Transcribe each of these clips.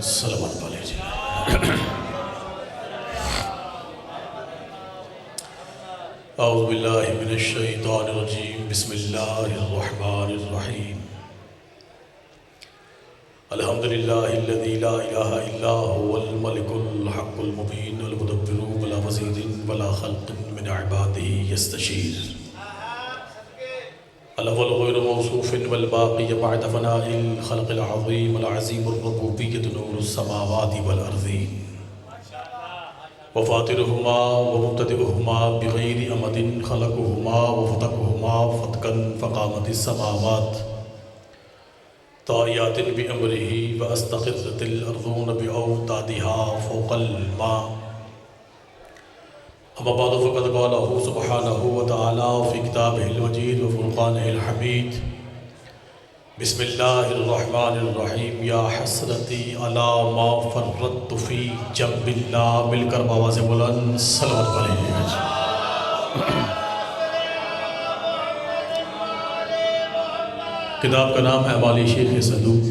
सलमान वाले जी। औज़ु बिल्लाहि मिनश शैतानिर रजीम, बिस्मिल्लाहिर रहमानिर रहीम। अल्हम्दुलिल्लाहिल्लज़ी ला इलाहा इल्ला हुवल मलिकुल हक़्क़ुल मुबीन वल मुदब्बिरु वला वज़ीरिन वला ख़ल्क़िन मिन इबादिही यस्तशीर। अल-अव्वलु ग़ैरु मौसूफ़िन वल बाक़ी बअद फ़नाइल ख़ल्क़िल अज़ीम अल अज़ीमुर रुबूबिय्यतु नूरुस समावाति वल अर्ज़ीन व फ़ातिरुहुमा व मुब्तदिउहुमा बिग़ैरि अमदिन ख़लक़हुमा व फ़तक़हुमा फ़तक़न फ़क़ामतिस समावात ताय्यातिन बिअम्रिही व अस्तक़र्रतिल अर्ज़ून बिअौतादिहा फ़ौक़ल मा। अम्मा बअद फ़क़द क़ालहु सुब्हानहु व तआला फ़ी किताबिहिल मजीद व फ़ुरक़ानिहिल हमीद। बिस्मिल्लाहिर रहमानिर रहीम। या हसरती अला मा फ़र्रत्तु फ़ी जंबिल्लाह। मिलकर आवाज़ बुलंद सल्लल्लाहु अलैहि वसल्लम। किताब का नाम है अमाली शेख सदूक।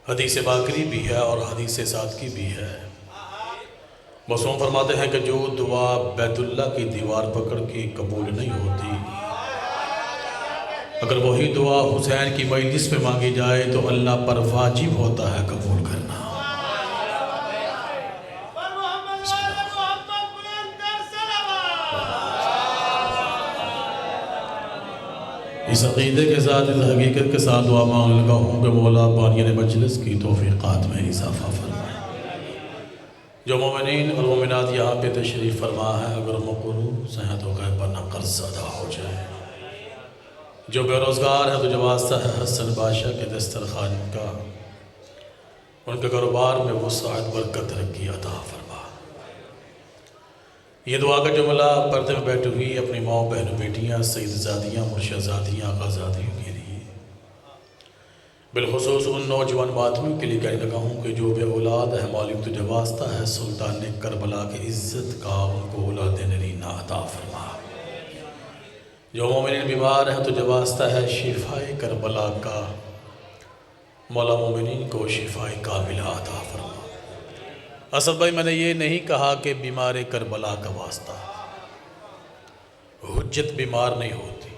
हदीस बाकरी भी है और हदीस सादकी भी है। मौसूम फरमाते हैं कि जो दुआ बैतुल्लाह की दीवार पकड़ के कबूल नहीं होती, अगर वही दुआ हुसैन की मजलिस में मांगी जाए तो अल्लाह पर वाजिब होता है कबूल करना। इस अक़ीदे के साथ, इस हकीकत के साथ दुआ मांग लगा हूँ कि मौला बानियाने मजलिस की तौफ़ीक़ात में इज़ाफ़ा फरमाए। जो मोमिनीन और मोमिनात यहाँ पे तशरीफ़ फरमा है, अगर मक़रूर सेहत व ग़ैब ना कर्ज़ अदा हो जाए। जो बेरोज़गार है तो जो वास्ता है हसन बादशाह के दस्तरखान का, उनके कारोबार में वुसअत बरकत रखी अता फरमा। ये दुआ का जुमला पर्दे में बैठी हुई अपनी माँ बहनों बेटियाँ सईदज़ादियाँ मुर्शिदादियाँ आक़ाज़ादियों के लिए, बिलख़ुसूस उन नौजवान बातियों के लिए कहने लगा हूँ कि जो बे औलाद है मालिक तुझे वास्ता है सुल्तान करबला की इज़्ज़त का, उनको औलाद नरीना अता फरमा। जो मोमिन बीमार हैं तुझे वास्ता है शिफ़ाए करबला का, मौला मोमिनीन को शिफ़ाए कामिला अता फरमा। असद भाई, मैंने ये नहीं कहा कि बीमार करबला का वास्ता, हुज्जत बीमार नहीं होती,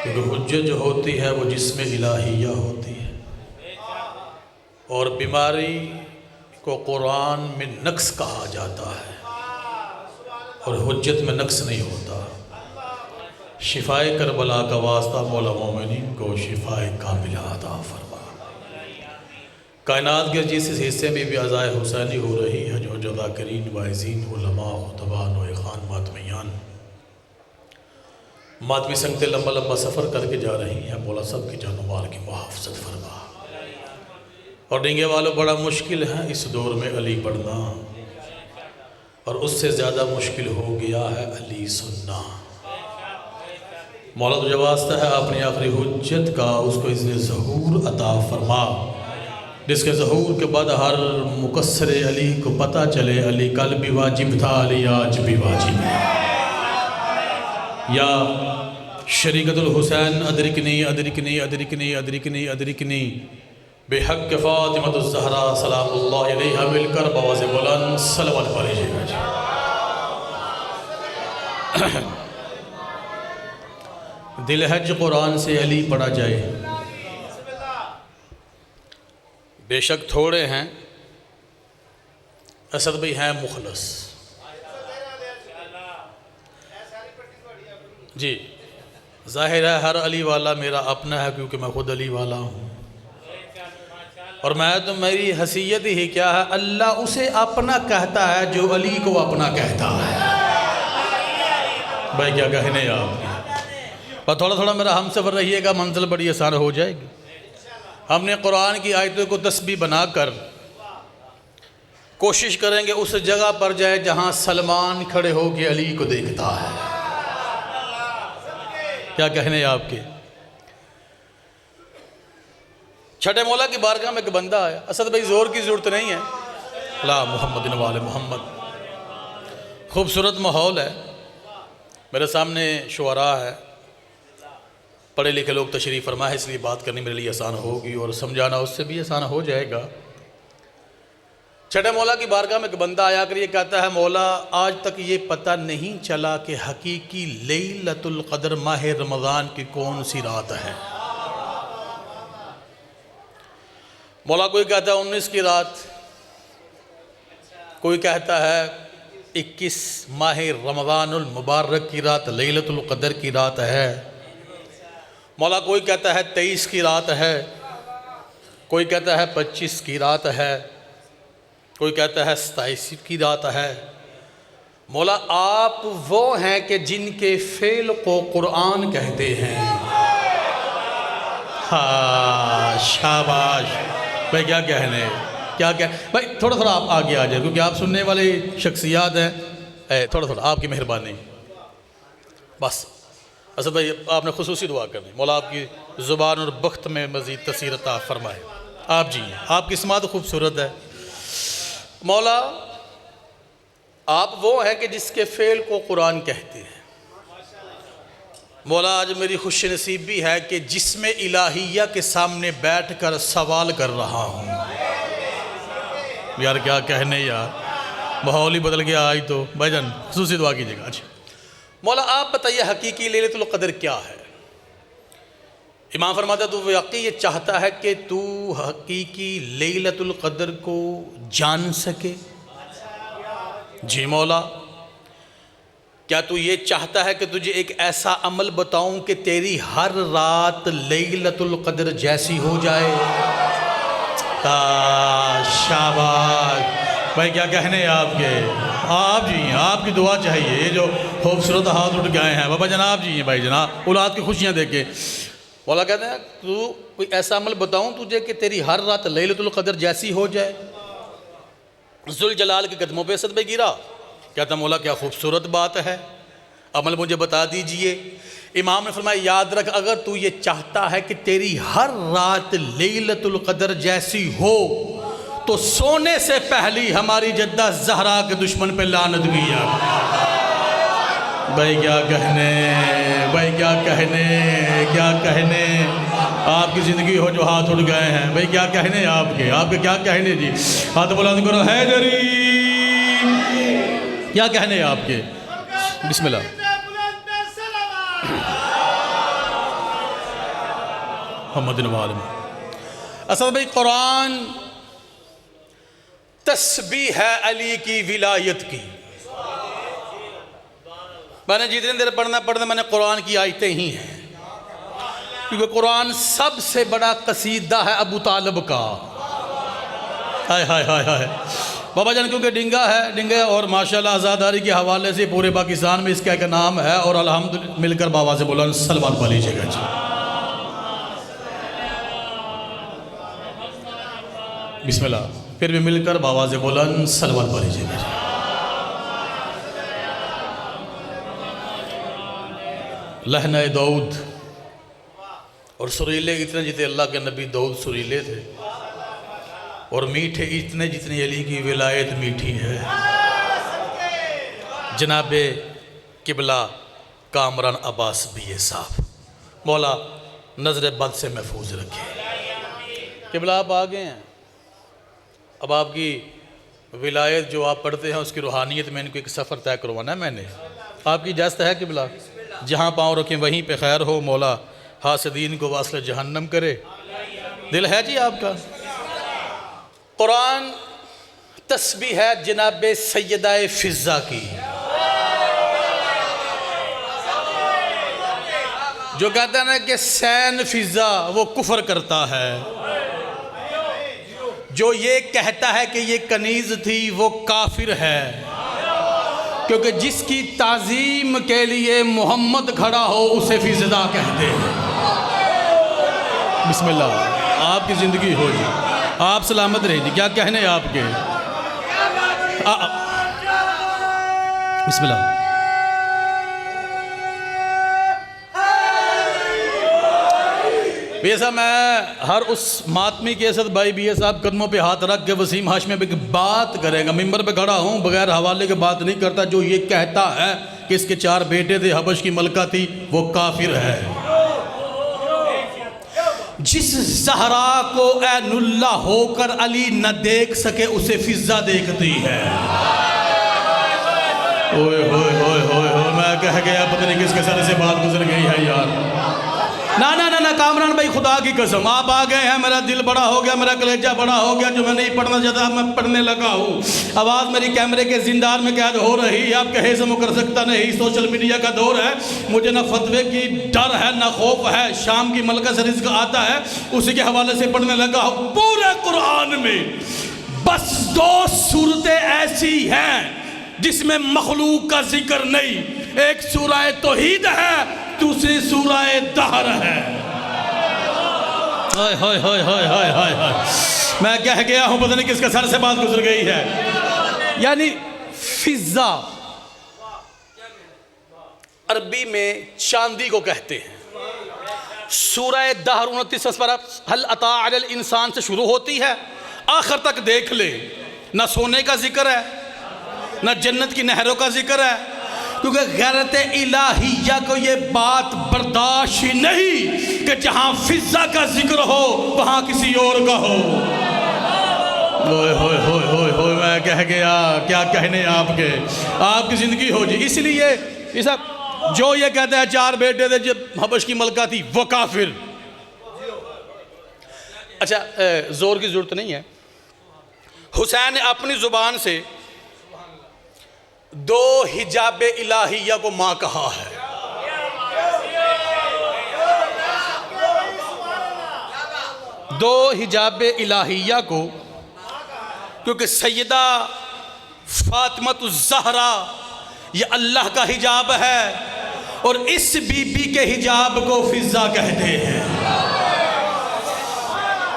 क्योंकि हुज्जत जो होती है वो जिस्म इलाहिया होती है, और बीमारी को कुरान में नक्स कहा जाता है और हुज्जत में नक्स नहीं होता। शिफ़ाए करबला का वास्ता मौला मोमिनीन को शिफ़ाए कामिला अता फरमा। कायनात के जिस हिस्से में भी अज़ाए हुसैनी हो रही है, जो ज़ाकिरीन वाइज़ीन उलमा खुतबान व इख़वान मातमियान मातमी संगते लंबा लंबा सफ़र करके जा रही हैं, मौला सब की जान माल की मुहाफ़ज़त फरमा। और डींगे वालों, बड़ा मुश्किल है इस दौर में अली पढ़ना, और उससे ज़्यादा मुश्किल हो गया है अली सुनना। मौला तुझे वास्ता है अपनी आखिरी हुज्जत का, उसको इज़्न ज़हूर अता फरमा, जिसके ज़हूर के बाद हर मुकस्सर अली को पता चले अली कल भी वाजिब था, अली आज भी वाजिब है। या शरीकतुल हुसैन अदरिकनी अदरिकनी अदरिकनी अदरिकनी अदरिकनी बेहक़ फ़ातिमतुज़ ज़हरा सलामुल्लाहि अलैहा। मिलकर आवाज़ बुलंद सल्लल्लाहु अलैहि वसल्लम। दिलहज कुरान से अली पढ़ा जाए। बेशक थोड़े हैं, असद भाई हैं मुखलस जी। ज़ाहिर है हर अली वाला मेरा अपना है, क्योंकि मैं खुद अली वाला हूँ, और मैं तो मेरी हैसियत ही क्या है, अल्लाह उसे अपना कहता है जो अली को अपना कहता है। भाई क्या कहने आप, पर थोड़ा थोड़ा मेरा हम सफ़र रहिएगा, मंजिल बड़ी आसान हो जाएगी। हमने कुरान की आयतों को तस्बीह बनाकर कोशिश करेंगे उस जगह पर जाए जहाँ सलमान खड़े हो के अली को देखता है। क्या कहने आपके। छठे मौला की बारगाह में एक बंदा आया। असद भाई जोर की ज़रूरत नहीं है, ला मोहम्मद वाले मोहम्मद। खूबसूरत माहौल है, मेरे सामने शुअरा है, पढ़े लिखे लोग तशरीफ़ फरमा है, इसलिए बात करनी मेरे लिए आसान होगी और समझाना उससे भी आसान हो जाएगा। छठे मौला की बारगाह में एक बंदा आया कर ये कहता है, मौला आज तक ये पता नहीं चला कि हकीकी लैलतुल क़द्र माह रमज़ान की कौन सी रात है। मौला कोई कहता है 19 की रात, कोई कहता है 21 माह रमज़ानुल मुबारक की रात लैलतुल क़द्र की रात है। मौला कोई कहता है 23 की रात है, कोई कहता है 25 की रात है, कोई कहता है 27 की रात है। मौला आप वो हैं कि जिनके फेल को कुरान कहते हैं। हाँ शाबाश भाई, क्या कहने, क्या भाई, थोड़ा थोड़ा आप आगे आ जाए क्योंकि आप सुनने वाले शख्सियात हैं। थोड़ा थोड़ा आपकी मेहरबानी बस। असद भाई आपने खुसूसी दुआ करनी, मौला आपकी ज़ुबान और बख्त में मज़ीद तसीर अता फरमाए। आप जी आपकी समात खूबसूरत है। मौला आप वो हैं कि जिसके फ़ेल को कुरान कहते हैं। मौला आज मेरी खुश नसीबी है कि जिसमें इलाहिया के सामने बैठकर सवाल कर रहा हूँ। यार क्या कहने यार, माहौल ही बदल गया आज तो। भाईजान खुसूसी दुआ कीजिएगा। अच्छा मौला आप बताइए हकीकी लैलतुल क़द्र क्या है। इमाम फरमाता तू वाकई ये चाहता है कि तू हकीकी लैलतुल क़द्र को जान सके। जी मौला, क्या तू ये चाहता है कि तुझे एक ऐसा अमल बताऊं कि तेरी हर रात लैलतुल क़द्र जैसी हो जाए। शाबाश भाई, क्या कहने आपके। आप जी आपकी दुआ चाहिए। ये जो खूबसूरत हाथ उठ गए हैं बाबा जनाब जी हैं भाई जनाब, औलाद की खुशियाँ देख के। मौला कहते हैं तू कोई ऐसा अमल बताऊं तुझे कि तेरी हर रात लैलतुल क़द्र जैसी हो जाए। ज़ुल जलाल के कदमों पे सदमे गिरा, कहता मौला क्या खूबसूरत बात है, अमल मुझे बता दीजिए। इमाम ने फरमाया याद रख, अगर तू ये चाहता है कि तेरी हर रात लैलतुल क़द्र जैसी हो तो सोने से पहली हमारी जद्दा ज़हरा के दुश्मन पे लानत किया। भाई क्या कहने, भाई क्या कहने, क्या कहने। आपकी ज़िंदगी हो जो हाथ उठ गए हैं भाई, क्या कहने आपके, आपके क्या कहने जी। हाथ बुलंद करो हैदरी, क्या कहने आपके। बिस्मिल्लाह। असद भाई कुरान तस्बीह है अली की विलायत की। मैंने जितनी देर पढ़ना मैंने कुरान की आयतें ही हैं, क्योंकि कुरान सबसे बड़ा कसीदा है अबू तालिब का। हाय हाय हाय हाय बाबा जान, क्योंकि डिंगा है, डिंगा और माशाल्लाह आज़ादारी के हवाले से पूरे पाकिस्तान में इसका एक नाम है। और अल्हम्दुलिल्लाह मिलकर बाबा से बोला सलवात पा लीजिएगा जी। बिस्मिल्लाह, फिर भी मिलकर बाबा से बोला सलवात पा लीजिएगा जी। लहना दाऊद और सुरीले इतने जितने अल्लाह के नबी दाऊद सुरीले थे, और मीठे इतने जितनी अली की विलायत मीठी है। जनाबे किबला कामरान अब्बास भी साहब, मौला नज़र बद से महफूज रखे। किबला आप आ गए हैं, अब आपकी विलायत जो आप पढ़ते हैं उसकी रूहानियत में इनको एक सफ़र तय करवाना है मैंने। आपकी इजाज़त है किबला, जहाँ पाँव रखें वहीं पे खैर हो। मौला हासदीन को वास्ल जहन्नम करे। दिल है जी आपका। कुरान तस्बीह है जनाबे सैयदा फ़िज़्ज़ा की, जो कहता है ना कि सैन फ़िज़्ज़ा वो कुफ्र करता है, जो ये कहता है कि ये कनीज़ थी वो काफिर है, क्योंकि जिसकी ताज़ीम के लिए मोहम्मद खड़ा हो उसे फ़िज़्ज़ा कहते हैं। बिस्मिल्लाह, आपकी ज़िंदगी हो जी, आप सलामत रहे जी। क्या कहने आपके। बिस्मिल्लाह। बेसा मैं हर उस मातमी के असद भाई बी साहब कदमों पे हाथ रख के वसीम हाशमी पे बात करेगा, मिंबर पे खड़ा हूँ, बगैर हवाले के बात नहीं करता। जो ये कहता है कि इसके 4 बेटे थे, हबश की मलका थी, वो काफिर है। जिस ज़हरा को ऐनुल्लाह होकर अली न देख सके उसे फिजा देखती है। ओए होए होए होए होए, मैं कह गया पता नहीं किसके सर से बात गुजर गई है यार। ना ना ना ना कामरान भाई, खुदा की कसम आप आ गए हैं, मेरा दिल बड़ा हो गया, मेरा कलेजा बड़ा हो गया। जो मैं नहीं पढ़ना चाहता मैं पढ़ने लगा हूँ। आवाज़ मेरी कैमरे के जिंदार में कैद हो रही है, आप कहे से कर सकता नहीं। सोशल मीडिया का दौर है, मुझे ना फतवे की डर है ना खौफ है। शाम की मलका से रिज़्क़ आता है, उसी के हवाले से पढ़ने लगा हूँ। पूरे कुरान में बस 2 सूरतें ऐसी हैं जिसमें मखलूक का जिक्र नहीं। एक सूरह तौहीद है, दूसरी सूरह दहर है। हाय हाय हाय हाय हाय हाय हाय, मैं कह गया हूं पता नहीं किसके सर से बात गुजर गई है। यानी फिजा अरबी में चांदी को कहते हैं। सूरह दहर 29 पारा हल अता अलल इंसान से शुरू होती है, आखिर तक देख ले। ना सोने का जिक्र है, ना जन्नत की नहरों का जिक्र है, क्योंकि गैरत इलाहिया को ये बात बर्दाश्त ही नहीं कि जहां फिजा का जिक्र हो वहां किसी और का हो। होए होए होए होए होए, मैं कह गया क्या कहने आपके, आपकी जिंदगी हो जी। इसलिए ये सब जो ये कहते हैं 4 बेटे थे जब हबश की मलका थी, वो काफिर। अच्छा जोर की जरूरत नहीं है। हुसैन ने अपनी जुबान से 2 हिजाब इलाहिया को माँ कहा है। दो हिजाब इलाहिया को, क्योंकि सैयदा फातिमतुज़ ज़हरा ये अल्लाह का हिजाब है और इस बीबी के हिजाब को फिजा कहते हैं।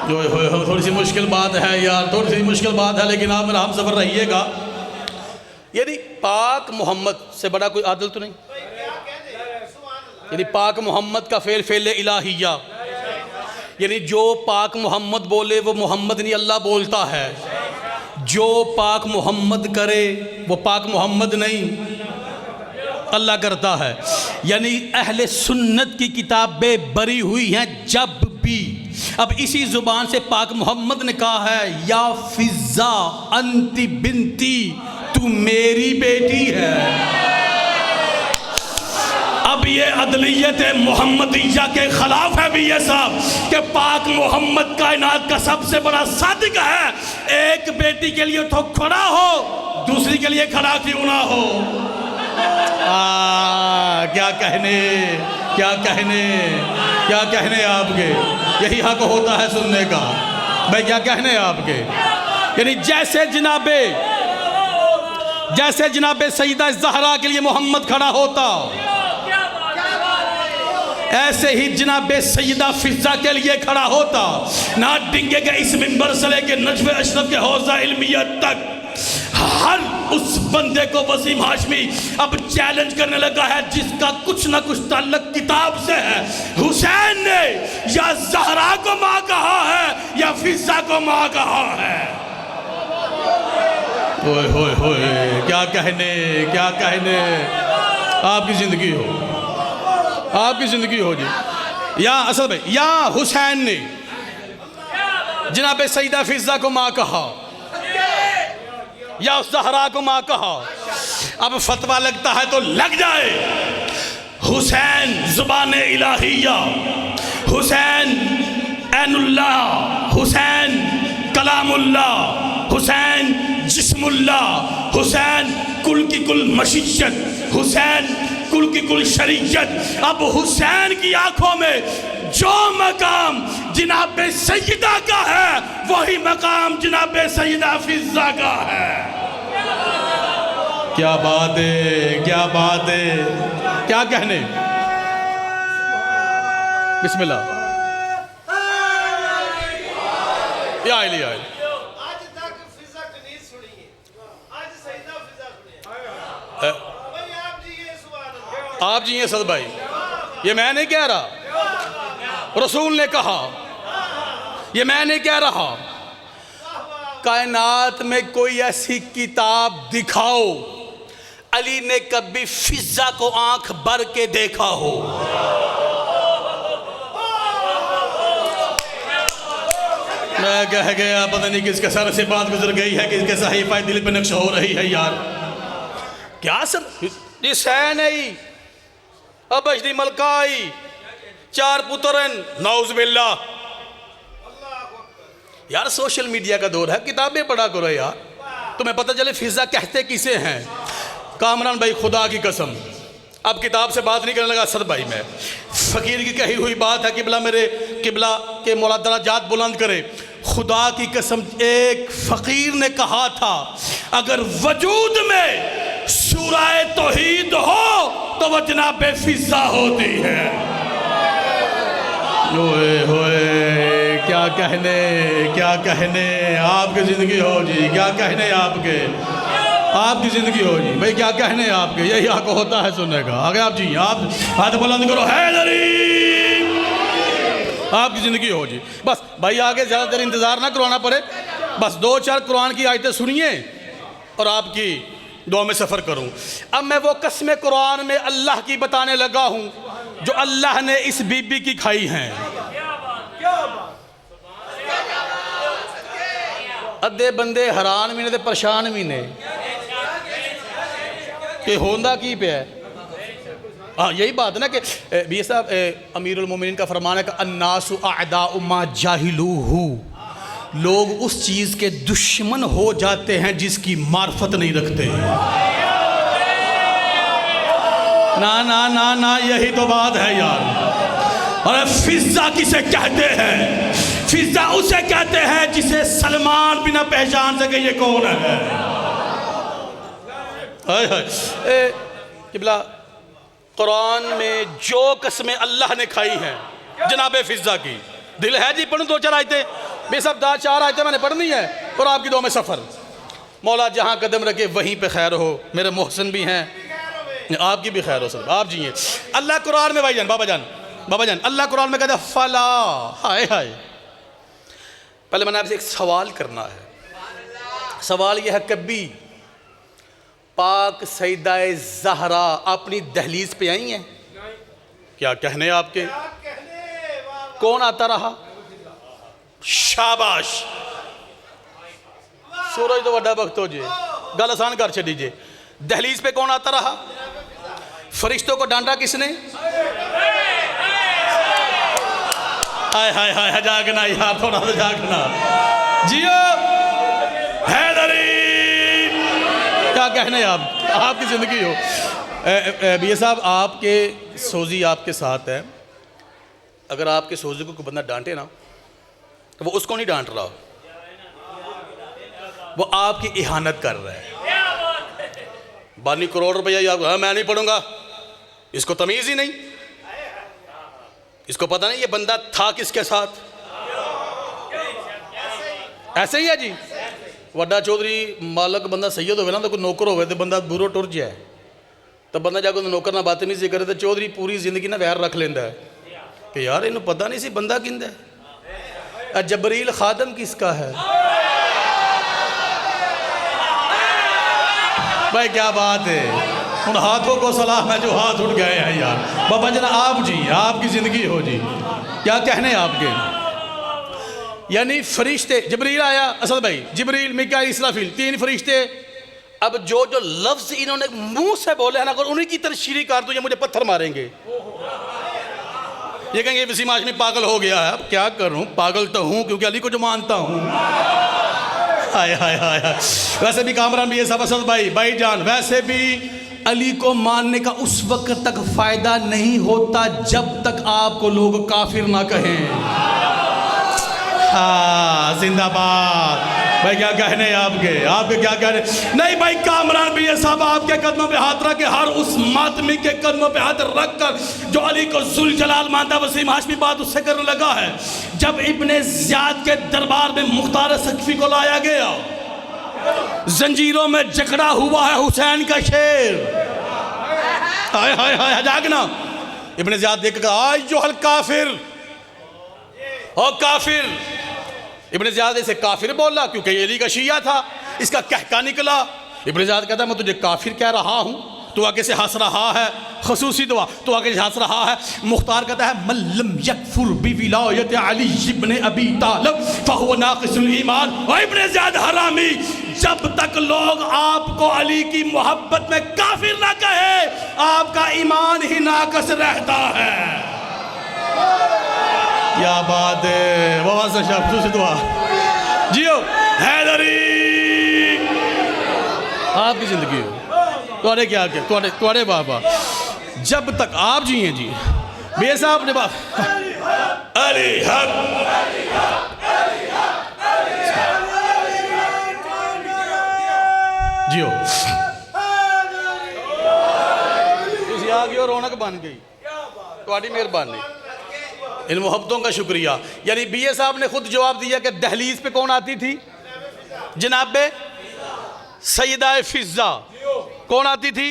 थोड़ी सी मुश्किल बात है यार, थोड़ी सी मुश्किल बात है, लेकिन आप मेरा हम सफ़र रहिएगा। यानी पाक मोहम्मद से बड़ा कोई आदिल तो नहीं। यानी पाक मोहम्मद का फेल फेल इलाहिया, यानी जो पाक मोहम्मद बोले वो मोहम्मद नहीं अल्लाह बोलता है। जो पाक मोहम्मद करे वो पाक मोहम्मद नहीं अल्लाह करता है। यानी अहले सुन्नत की किताबें बरी हुई हैं जब भी। अब इसी जुबान से पाक मोहम्मद ने कहा है, या फिजा अंति बिनती, तू मेरी बेटी है। अब ये अदलियत मोहम्मदिया के खिलाफ है भी ये सब कि पाक मोहम्मद कायनात का सबसे बड़ा सादिक है। एक बेटी के लिए तो खड़ा हो, दूसरी के लिए खड़ा क्यों ना हो। क्या कहने क्या कहने क्या कहने आपके, यही हक होता है सुनने का भाई। क्या कहने आपके, यानी जैसे जनाबे सईदा ज़हरा के लिए मोहम्मद खड़ा होता, ऐसे ही जनाबे सईदा फिजा के लिए खड़ा होता। ना डिंगे के इस मिंबर से लेके नजफ़े अशरफ के हौज़ा इल्मिया तक हर उस बंदे को वसीम हाशमी अब चैलेंज करने लगा है जिसका कुछ ना कुछ ताल्लुक किताब से है। हुसैन ने या ज़हरा को माँ कहा है या फिजा को माँ कहा है। ओए होए होए, क्या कहने आपकी ज़िंदगी हो, आपकी ज़िंदगी हो जी। या असल भाई, या हुसैन ने जनाब सईदा फिजा को माँ कहा या उस ज़हरा को माँ कहा। अब फतवा लगता है तो लग जाए। हुसैन ज़ुबान इलाहिया, हुसैन ऐनुल्लाह, हुसैन कलामुल्लाह, हुसैन जिस्मुल्लाह, हुसैन कुल की कुल मशीयत, हुसैन कुल की कुल शरीयत। अब हुसैन की आंखों में जो मकाम जनाबे सैयदा का है वही मकाम जनाबे सैयदा फिजा का है। क्या बात है, क्या बात है, क्या कहने। बिस्मिल्लाह। या इली आज तक फिजा की नींद सुनी है, आज सईदा फिजा सुनी है। आप जी ये सद भाई, ये मैं नहीं कह रहा, रसूल ने कहा, ये मैं नहीं कह रहा। कायनात में कोई ऐसी किताब दिखाओ अली ने कभी फिजा को आंख भर के देखा हो। क्या कह गया, पता नहीं किसके सर से बात गुजर गई है, किसके सहीफा दिल पे नक्श हो रही है यार। क्या सब जी सैन आई अबजदी मलकाई 4 पुत्रन नौज बिल्ला। यार सोशल मीडिया का दौर है, किताबें पढ़ा करो यार, तुम्हें पता चले फिजा कहते किसे हैं। कामरान भाई खुदा की कसम अब किताब से बात नहीं करने लगा असद भाई, मैं फ़कीर की कही हुई बात है, किबला मेरे किबला के मौला दराजात बुलंद करे। खुदा की कसम एक फ़कीर ने कहा था अगर वजूद में सूराए तौहीद हो तो वह जनाबे फिजा होती है। होए होए क्या कहने आपकी ज़िंदगी हो जी, क्या कहने आपकी ज़िंदगी हो जी भाई, क्या कहने आपके, यही आपको होता है सुनने का। आगे आप जी, आप हाथ बुलंद करो, हैदरी आपकी ज़िंदगी हो जी। बस भाई आगे ज़्यादा देर इंतज़ार ना करवाना पड़े, बस 2-4 कुरान की आयतें सुनिए और आपकी दुआ में सफ़र करूं। अब मैं वो कसमें कुरान में अल्लाह की बताने लगा हूं जो अल्लाह ने इस बीबी की खाई हैं। अद्धे बंदे हैरान भी ने ते परेशान भी ने कि होंदा की पे है। हाँ यही बात है ना कि बी साहब अमीरुल मोमिनीन का फरमान है कि अन्नासु अअदाउ मा जाहिलूहु, लोग उस चीज़ के दुश्मन हो जाते हैं जिसकी मार्फत नहीं रखते। ना ना ना ना यही तो बात है यार। और फिजा किसे कहते हैं? फिजा उसे कहते हैं जिसे सलमान भी ना पहचान सके ये कौन है। किबला कुरान में जो कसमें अल्लाह ने खाई हैं जनाबे फिजा की, दिल है जी पढ़ूँ 2-4 आयतें, बेसब 4 आयतें मैंने पढ़नी है और आपकी दो में सफ़र। मौला जहाँ कदम रखे वहीं पे खैर हो, मेरे मोहसिन भी हैं, आपकी भी खैर हो सब, आप जिए। अल्लाह कुरान में भाईजान बाबा जान अल्लाह कुरान में कहता है फला, हाय हाय। पहले मैंने आपसे एक सवाल करना है। सवाल यह है कभी पाक सईदा ज़हरा अपनी दहलीज पे आई हैं? क्या कहने आपके? कौन आता रहा? शाबाश, सूरज तो वड्डा वक्त हो जे, गल आसान कर छीजिए। दहलीज पे कौन आता रहा? फरिश्तों को डांटा किसने? हाय हाय हाय, जागना यार, थोड़ा सा जागना जियो हैदरी। क्या कहने आपकी ज़िंदगी हो। बी साहब आपके सोजी आपके साथ है, अगर आपके सोजी को कोई बंदा डांटे ना तो वो उसको नहीं डांट रहा, वो आपकी इहानत कर रहा है। 12 करोड़ रुपया हाँ मैं नहीं पढ़ूंगा, इसको तमीज़ ही नहीं, इसको पता नहीं ये बंदा था किसके साथ। ऐसे ही है जी, वड्डा चौधरी मालक बंदा सैयद होवे ना तो कोई नौकर होवे तो बंदा बुरो टुर जाए, तो बंदा जाकर नौकर ना बात नहीं सी करे तो चौधरी पूरी जिंदगी ना वैर रख लेंदा है कि यार इन्हों पता नहीं सी बंदा किंदा है, जबरील खादम किसका है। भाई क्या बात है, उन हाथों को सलाम है जो हाथ उठ गए हैं यार। बाबा जना आप जी, आपकी ज़िंदगी हो जी, क्या कहने आपके। यानी फरिश्ते, जबरील आया असद भाई, जिब्रील मिकाईल इसराफील, 3 फरिश्ते। अब जो जो लफ्ज़ इन्होंने मुंह से बोले हैं ना, अगर उन्हीं की तशरीह कर दो ये मुझे पत्थर मारेंगे, ये कहेंगे वसीम हाशमी पागल हो गया है। अब क्या करूं, पागल तो हूं क्योंकि अली को जो मानता हूं। हाय हाय हाय हाय। वैसे भी कामरान भी ये सब असद भाई जान, वैसे भी अली को मानने का उस वक्त तक फ़ायदा नहीं होता जब तक आपको लोग काफिर ना कहें। हाँ जिंदाबाद भाई, क्या कहने आपके क्या कहने। नहीं भाई कामरान भी ये सब आपके कदमों पे हाथ रख के, हर उस मातमी के कदमों पे हाथ रख कर जो अली को जुल जलाल मानता, वसीम हाशमी बात उससे करने लगा है। जब इब्ने ज़ियाद के दरबार में मुख्तार सकफी को लाया गया, जंजीरों में जकड़ा हुआ है हुसैन का शेर। हाय हाय हाय, जागना। इब्ने ज़ियाद देख कर आज जो हल काफिर ओ काफिर। इब्ने ज़ियाद इसे काफिर बोला क्योंकि ये अली का शिया था, इसका कहका निकला। इब्ने ज़ियाद कहता मैं तुझे काफिर कह रहा हूँ तो आगे से हंस रहा है, खसूसी दुआ तो आगे से हंस रहा है। मुख्तार कहता है मल्लम यकफुर बिविलायत अली इब्न अबी तालिब फहुव नाक़िसुल ईमान व इब्न ज़ियाद हरामी। जब तक लोग आपको अली की मोहब्बत में काफिर ना कहे, आपका ईमान ही नाक़िस रहता है। क्या बात है, बहुत सा खसूसी दुआ जियो हैदरी, आपकी जिंदगी हो तुआरे क्या क्या तुआरे बाबा जब तक आप जिए जी बे साहब ने बाप अली हक जियो तुसी आ गए रौनक बन गई, तुम्हारी मेहरबानी, इन मोहब्बतों का शुक्रिया। यानी बीए साहब ने खुद जवाब दिया कि दहलीज पे कौन आती थी, जनाब सैयदा फिज़्ज़ा कौन आती थी।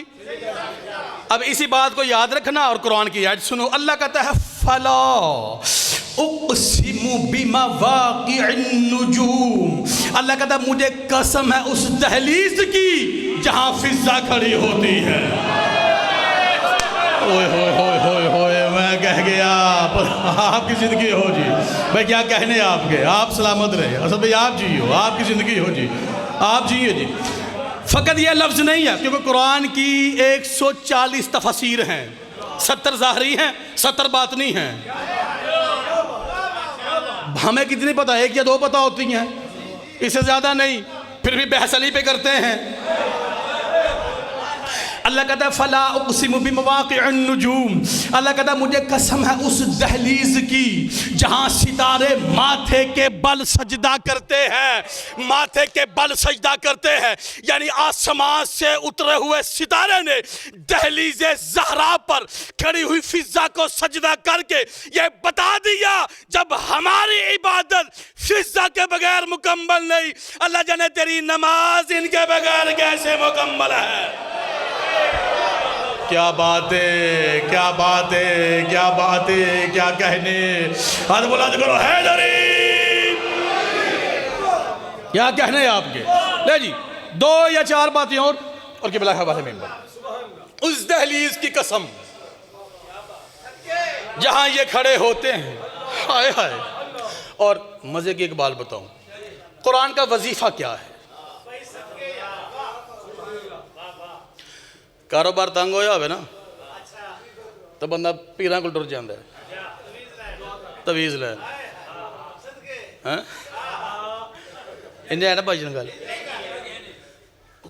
अब इसी बात को याद रखना और कुरान की आयत सुनो। अल्लाह कहता है फला उक़सिमु बिमवाक़िअन नुजूम, अल्लाह कहता है मुझे कसम है उस दहलीज की जहां फिज़्ज़ा खड़ी होती है। ओए होए होए होए होए, मैं कह गया आपकी ज़िंदगी हो जी भाई, क्या कहने आपके, आप सलामत रहे। असल भाई आप जियो, आपकी ज़िंदगी हो जी, आप जियो जी। फ़कत यह लफ्ज़ नहीं है क्योंकि कुरान की 140 तफसीर हैं, 70 ज़ाहरी हैं, 70 बातनी हैं। हमें कितनी पता है, एक या दो पता होती हैं, इससे ज़्यादा नहीं, फिर भी बहस अली पे करते हैं। अल्लाह कहता है फला उक़सिमु बिमवाक़िअन नुजूम, अल्लाह कहता है मुझे कसम है उस दहलीज की जहां सितारे माथे के बल सजदा करते हैं, माथे के बल सजदा करते हैं। यानी आसमान से उतरे हुए सितारे ने दहलीज ज़हरा पर खड़ी हुई फिज़्ज़ा को सजदा करके ये बता दिया जब हमारी इबादत फिज़्ज़ा के बगैर मुकम्मल नहीं, अल्लाह जाने तेरी नमाज इनके बगैर कैसे मुकम्मल है। क्या बात है, क्या बात है, क्या बात है, क्या कहने। हाथ बुलंद करो हैदरी, क्या कहने आपके। ले जी 2 या 4 बातें और किबला वाले मेंबर, उस दहलीज की कसम जहां ये खड़े होते हैं, हाय हाय। और मजे की एक बात बताऊं, कुरान का वजीफा क्या है। कारोबार तंग होया होवे ना तो बंदा पीरां कोल टुर जांदा है तवीज़ लैन, हैं इंजा है ना भाईजन गल।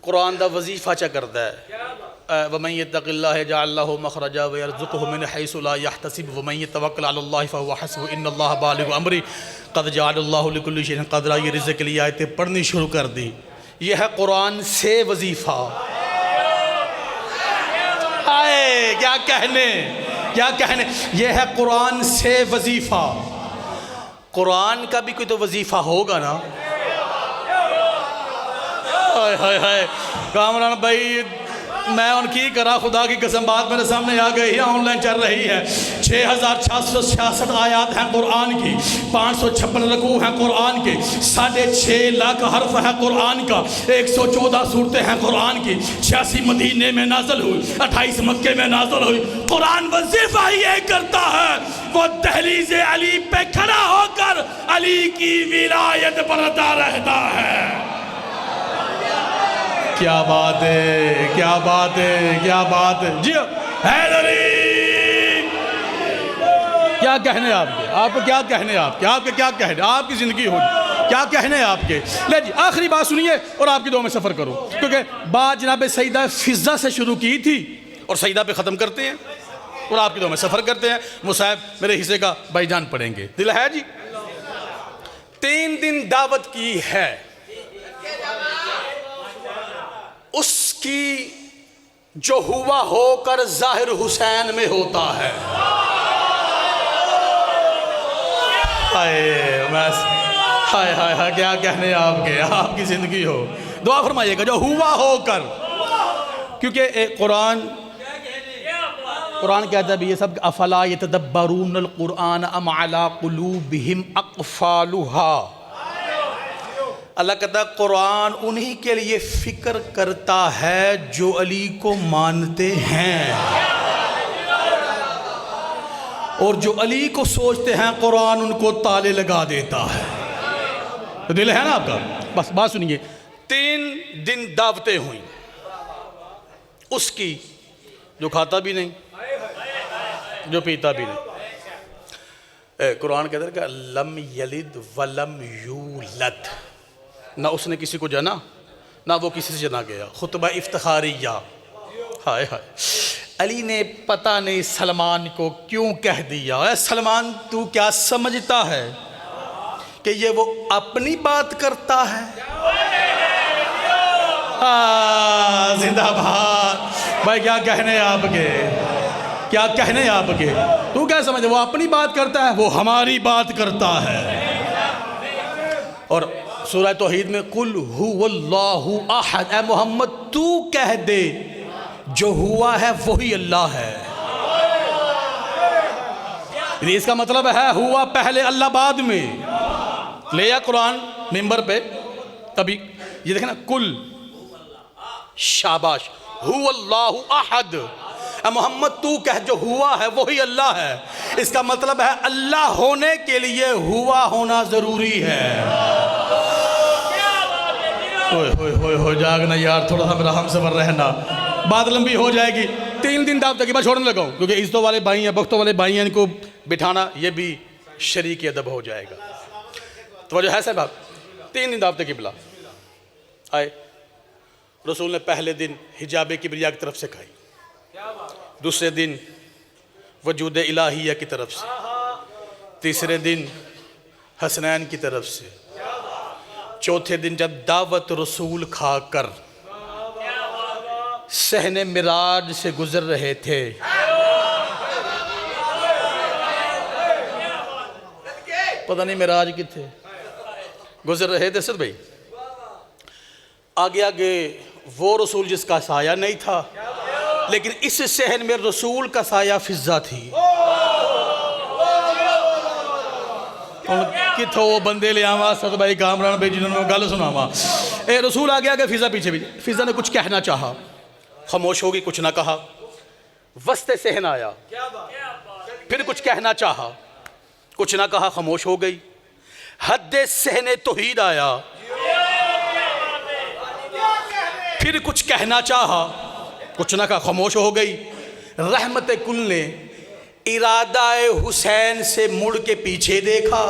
कुरान दा वजीफा चा करदा है वमन यत्तक़िल्लाह यजअल लहू मख़रजा व यरज़ुक़हु मिन हैसु ला यहतसिब वमन यतवक्कल अलल्लाहि फहुव हस्बुहु इन्नल्लाह बालिग़ु अम्री क़द जअलल्लाहु लिकुल्लि शैइन क़दरा। ये रिज़्क़ के लिए आयतें पढ़नी शुरू कर दी। यह है कुरान से वजीफ़ा। आए क्या कहने, क्या कहने, यह है कुरान से वजीफा। कुरान का भी कोई तो वजीफा होगा ना। हाय हाय हाय कामरान भाई मैं उनकी करा, खुदा की कसम बात मेरे सामने आ गई है, ऑनलाइन चल रही है। 6666 आयात हैं कुरान की, 556 रकू हैं कुरान के, 6.5 लाख हर्फ है कुरान का, 114 सूरतें हैं कुरान की, 86 मदीने में नाज़िल हुई, 28 मक्के में नाज़िल हुई। कुरान वजीफा ही ये करता है, वो दहलीज़ अली पे खड़ा होकर अली की विलायत बरता रहता है। क्या बात है, क्या बात है, क्या बात है जी हैदरी। क्या कहने आपके, आपको क्या कहने, आपके क्या कहने, आपकी ज़िंदगी हो क्या कहने आपके। ले जी आखिरी बात सुनिए और आपकी दो में सफ़र करूँ, क्योंकि बात जनाब सईदा फिज़्ज़ा से शुरू की थी और सईदा पे ख़त्म करते हैं और आपकी दो में सफ़र करते हैं। मुसाहिब मेरे हिस्से का भाईजान पढ़ेंगे, दिल है जी। 3 दिन दावत की है, उसकी जो हुआ होकर ज़ाहिर हुसैन में होता है। हाय हाय हाय क्या कहने आपके, आपकी ज़िंदगी हो। दुआ फरमाइएगा जो हुआ होकर, क्योंकि कुरान कहता है ये सब अफला यतदब्बरून कुरान अम अला कुलूबिहिम अक़फ़ालुहा। अल्लाह कहता है कुरान उन्हीं के लिए फ़िक्र करता है जो अली को मानते हैं, और जो अली को सोचते हैं कुरान उनको ताले लगा देता है। तो दिल है ना आपका? बस बात सुनिए, 3 दिन दावतें हुई उसकी, जो खाता भी नहीं जो पीता भी नहीं। कुरान के अंदर क्या, लम यलिद वलम यूलद, ना उसने किसी को जना ना वो किसी से जना गया। खुतबा इफ्तिखारिया, हाय हाय। अली ने पता नहीं सलमान को क्यों कह दिया, अरे सलमान तू क्या समझता है कि ये वो अपनी बात करता है? जिंदाबाद भाई, क्या कहने आपके, क्या कहने आपके। तू क्या समझे, वो अपनी बात करता है, वो हमारी बात करता है। और सूरह तौहीद में कुल हुवल्लाहु अहद, ऐ मोहम्मद तू कह दे जो हुआ है वही अल्लाह है। इसका मतलब है हुआ पहले अल्लाह बाद में। ले आ कुरान मिंबर पे तभी ये देखे ना, कुल शाबाश हुवल्लाहु अहद, मोहम्मद तू कह जो हुआ है वही अल्लाह है। इसका मतलब है अल्लाह होने के लिए हुआ होना जरूरी है। हो जागना यार, थोड़ा सा मेरा हमसफर रहना, बात लंबी हो जाएगी। 3 दिन दावत की बात छोड़ने लगा हूँ, क्योंकि इज्जतों वाले भाई हैं, बख्तों वाले भाई हैं, इनको बिठाना ये भी शरीक अदब हो जाएगा। तो जो है साहब, 3 दिन दावत की बुला आए। रसूल ने पहले दिन हिजाब किबरिया की तरफ से खाई, दूसरे दिन वजूद इलाहिया की तरफ से, तीसरे दिन हसनैन की तरफ से, चौथे दिन जब दावत रसूल खाकर सहने मिराज से गुजर रहे थे, पता नहीं मिराज किथे गुजर रहे थे। सर भाई आगे आगे वो रसूल जिसका साया नहीं था, लेकिन इस सहन में रसूल का साया फिजा थी। किथो वो बंदे ले आवा सद भाई कामरान भाई जिन्होंने गल सुनावा। रसूल आ गया कि फिजा पीछे भी, फिजा ने कुछ कहना चाहा, खामोश होगी, कुछ ना कहा। वस्ते सहन आया, फिर कुछ कहना चाहा, कुछ ना कहा, खामोश हो गई। हद्दे सहने तौहीद आया, फिर कुछ कहना चाहा, कुछ ना कहा, खामोश हो गई। रहमत कुल ने इरादा हुसैन से मुड़ के पीछे देखा,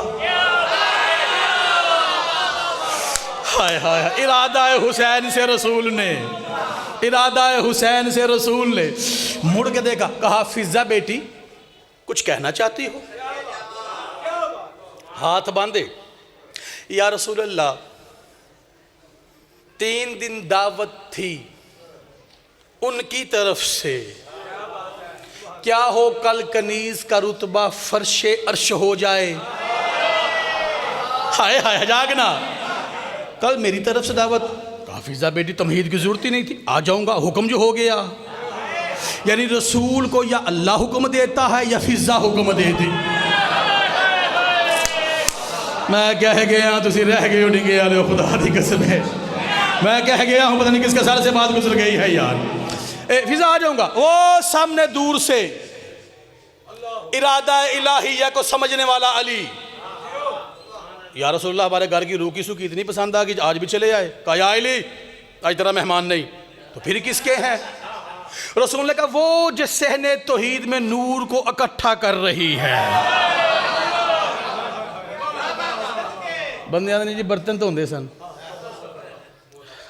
हाय हाय, इरादा हुसैन से रसूल ने, इरादा हुसैन से रसूल ने मुड़ के देखा, कहा फिजा बेटी कुछ कहना चाहती हो? हाथ बांधे, या रसूल अल्लाह 3 दिन दावत थी उनकी तरफ से, क्या हो कल कनीज का रुतबा फर्शे अर्श हो जाए। हाय हाय, जागना, कल मेरी तरफ से दावत, काफिजा बेटी तमहीद की जरूरत ही नहीं थी, आ जाऊंगा, हुक्म जो हो गया। यानी रसूल को या अल्लाह हुक्म देता है या फिजा हुक्म देती। मैं कह गया तुसी रह गए हो डिंगे वाले, खुदा दी कसम है मैं कह गया हूँ, पता नहीं किसके सर से बात गुजर गई है यार। फिजा आ जाऊंगा। वो सामने दूर से इरादा इलाहिया को समझने वाला अली, या रसूलुल्लाह हमारे घर की रूखी सूखी इतनी पसंद आ गई आज भी चले आए। कहा या अली आज तेरा मेहमान नहीं, तो फिर किसके हैं? रसूल ने कहा वो जिस सहने तौहीद में नूर को इकट्ठा कर रही है। बंदे ने जी बर्तन तो होंगे सन,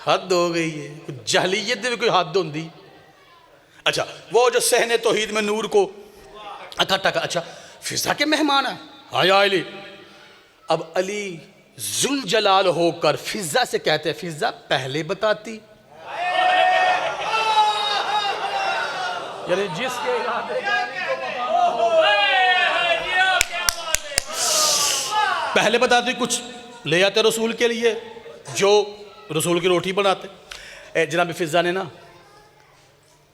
हद हो गई है, जहलीयत भी कोई हद होंगी। अच्छा, वो जो सहने तौहीद में नूर को इकट्ठा कर, अच्छा फिजा के मेहमान है, आया अली। अब अली जुल जलाल होकर फिजा से कहते हैं, फिजा पहले बताती। यानी जिसके इरादे पहले बताती, कुछ ले आते रसूल के लिए जो रसूल की रोटी बनाते। जनाब फिजा ने ना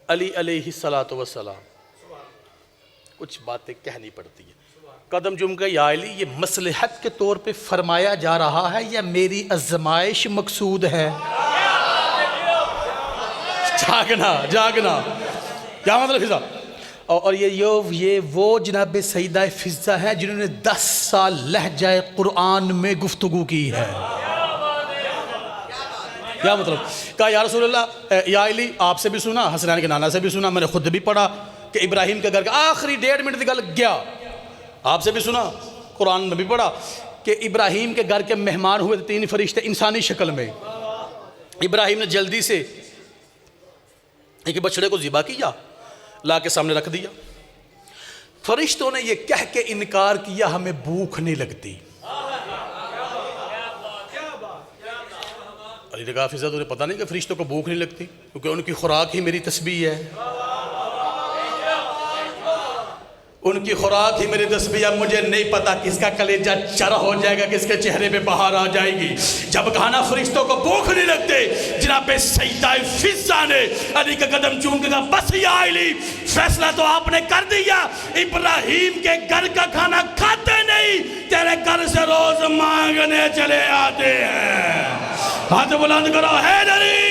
अली अलैहिस्सलातु वस्सलाम कुछ बातें कहनी पड़ती है। कदम चूम के या अली ये मसलहत के तौर पे फरमाया जा रहा है या मेरी आजमाइश मकसूद है? जागना जागना क्या मतलब फिजा? और ये वो जनाब सईदा फिजा है जिन्होंने 10 साल लहजाए कुरान में गुफ्तगू की है। क्या मतलब? कहा या रसूलल्लाह या अली आपसे भी सुना, हसनैन के नाना से भी सुना, मैंने खुद भी पढ़ा कि इब्राहिम के घर का आखिरी 1.5 मिनट की गल गया। आपसे भी सुना, कुरान में भी पढ़ा कि इब्राहिम के घर के मेहमान हुए थे 3 फरिश्ते इंसानी शक्ल में। इब्राहिम ने जल्दी से एक बछड़े को ज़िबा किया, ला के सामने रख दिया। फरिश्तों ने यह कह के इनकार किया हमें भूख नहीं लगती। अली ने कहा फिजा तुझे पता नहीं कि फरिश्तों को भूख नहीं लगती क्योंकि उनकी खुराक ही मेरी तस्बीह है, उनकी खुराक ही मेरी तस्बीह है। मुझे नहीं पता किसका कलेजा चरा हो जाएगा, किसके चेहरे पे बाहर आ जाएगी। जब खाना फरिश्तों को भूख नहीं लगते, जनाब सईदा फिजा ने अली का कदम चूम के कहा बस या अली फैसला तो आपने कर दिया, इब्राहिम के घर का खाना खाते नहीं, तेरे घर से रोज मांगने चले आते हैं। हाथ बुलंद करो हैदरी।